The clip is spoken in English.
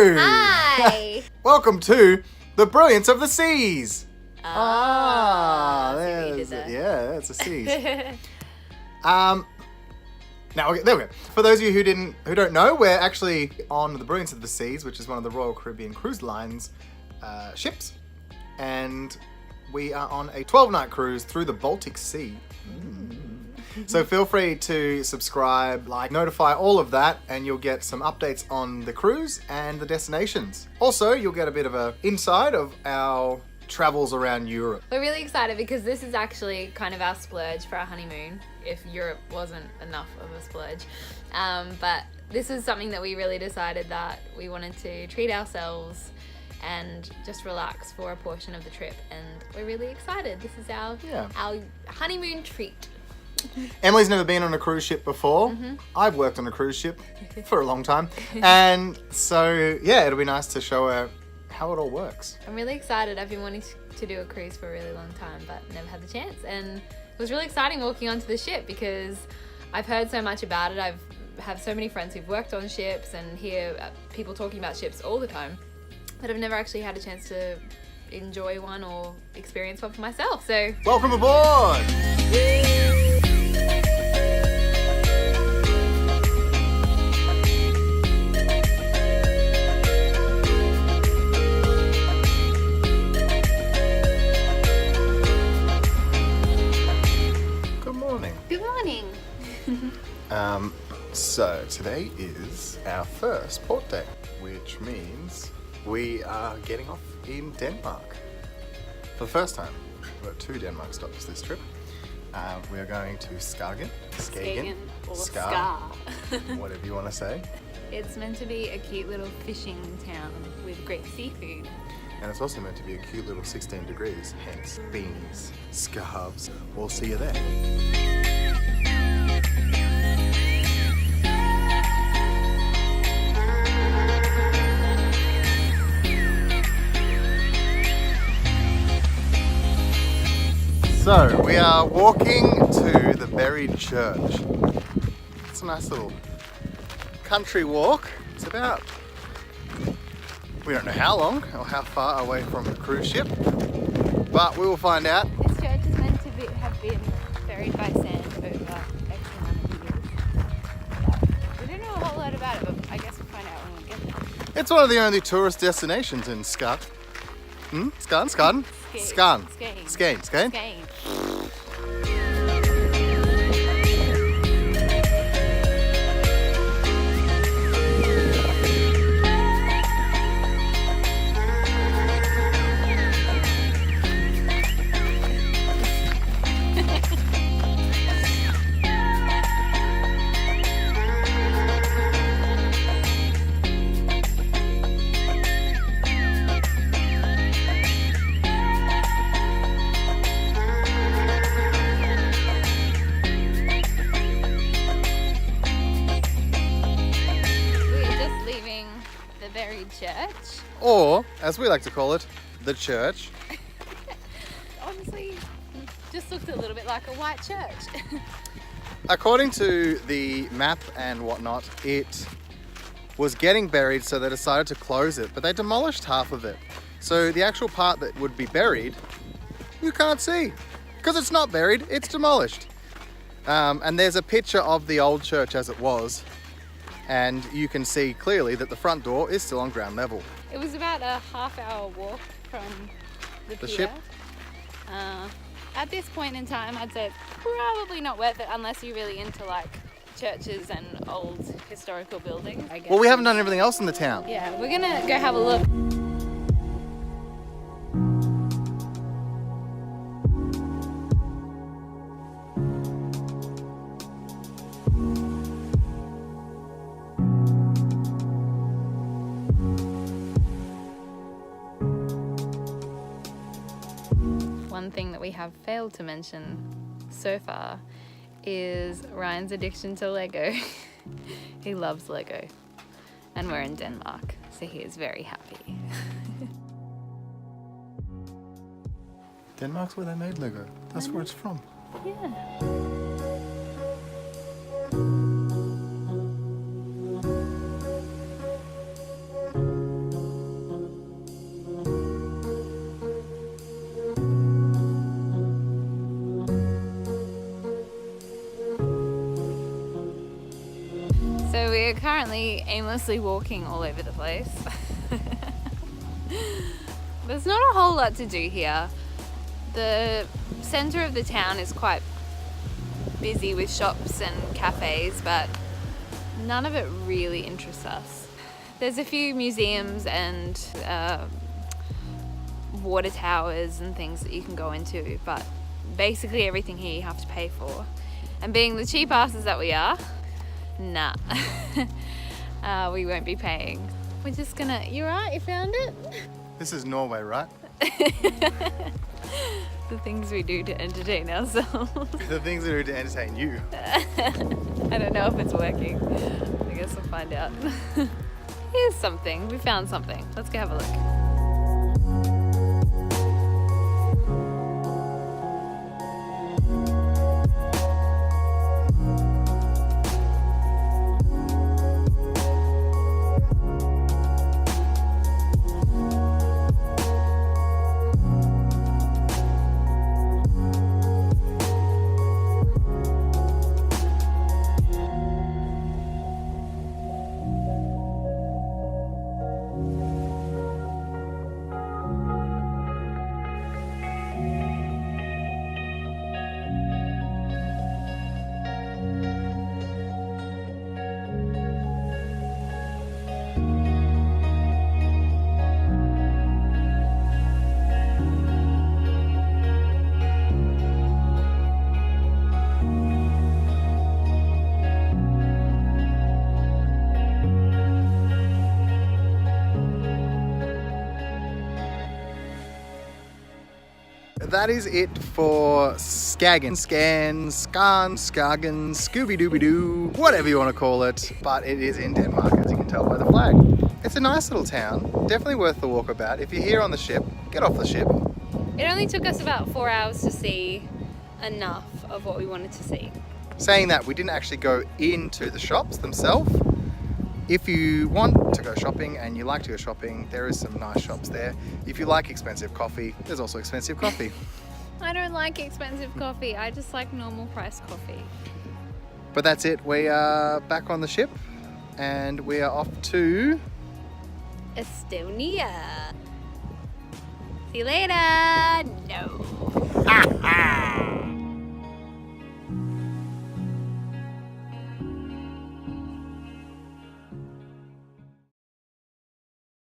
Hello! Hi! Welcome to the Brilliance of the Seas! Ah, there's it. Yeah, that's the seas. Now, okay, there we go. For those of you who don't know, we're actually on the Brilliance of the Seas, which is one of the Royal Caribbean Cruise Line's ships. And we are on a 12-night cruise through the Baltic Sea. So feel free to subscribe, like, notify, all of that, and you'll get some updates on the cruise and the destinations. Also, you'll get a bit of an inside of our travels around Europe. We're really excited because this is actually kind of our splurge for our honeymoon, if Europe wasn't enough of a splurge. But this is something that we really decided that we wanted to treat ourselves and just relax for a portion of the trip, and we're really excited. This is our honeymoon treat. Emily's never been on a cruise ship before. I've worked on a cruise ship for a long time. And so, yeah, it'll be nice to show her how it all works. I'm really excited. I've been wanting to do a cruise for a really long time, but never had the chance. And it was really exciting walking onto the ship because I've heard so much about it. I have so many friends who've worked on ships and hear people talking about ships all the time, but I've never actually had a chance to enjoy one or experience one for myself. So, welcome aboard! Good morning. So today is our first port day, which means we are getting off in Denmark for the first time. We've got 2 Denmark stops this trip. We are going to Skagen, or Scar, whatever you want to say. It's meant to be a cute little fishing town with great seafood. And it's also meant to be a cute little 16 degrees, hence beanies, scarves. We'll see you there. So, we are walking to the Buried Church. It's a nice little country walk. It's about, we don't know how long or how far away from the cruise ship, but we will find out. This church is meant to have been buried by sand over X amount of years. We don't know a whole lot about it, but I guess we'll find out when we get there. It's one of the only tourist destinations in Skagen. Skagen? Church, or as we like to call it, the church. Honestly, just looked a little bit like a white church. According to the map and whatnot, it was getting buried, so they decided to close it, but they demolished half of it. So the actual part that would be buried, you can't see, because it's not buried, it's demolished. And there's a picture of the old church as it was, and you can see clearly that the front door is still on ground level. It was about a half-hour walk from the pier. Ship. At this point in time, I'd say it's probably not worth it unless you're really into like churches and old historical buildings, I guess. Well, we haven't done everything else in the town. Yeah, we're gonna go have a look. One thing that we have failed to mention so far is Ryan's addiction to Lego. He loves Lego, and we're in Denmark, so he is very happy. Denmark's where they made Lego. That's where it's from. Yeah. currently aimlessly walking all over the place. There's not a whole lot to do here. The center of the town is quite busy with shops and cafes, but none of it really interests us. There's a few museums and water towers and things that you can go into, but basically everything here you have to pay for. And being the cheap asses that we are, nah, we won't be paying. We're just gonna, you right? You found it? This is Norway, right? The things we do to entertain ourselves. The things that are to entertain you. I don't know if it's working. I guess we'll find out. Here's something. We found something. Let's go have a look. That is it for Skagen, Skagen, Scooby-Dooby-Doo, whatever you want to call it. But it is in Denmark, as you can tell by the flag. It's a nice little town, definitely worth the walkabout. If you're here on the ship, get off the ship. It only took us about 4 hours to see enough of what we wanted to see. Saying that, we didn't actually go into the shops themselves. If you want to go shopping and you like to go shopping, there is some nice shops there. If you like expensive coffee, there's also expensive coffee. I don't like expensive coffee. I just like normal price coffee. But that's it. We are back on the ship and we are off to Estonia. See you later. No.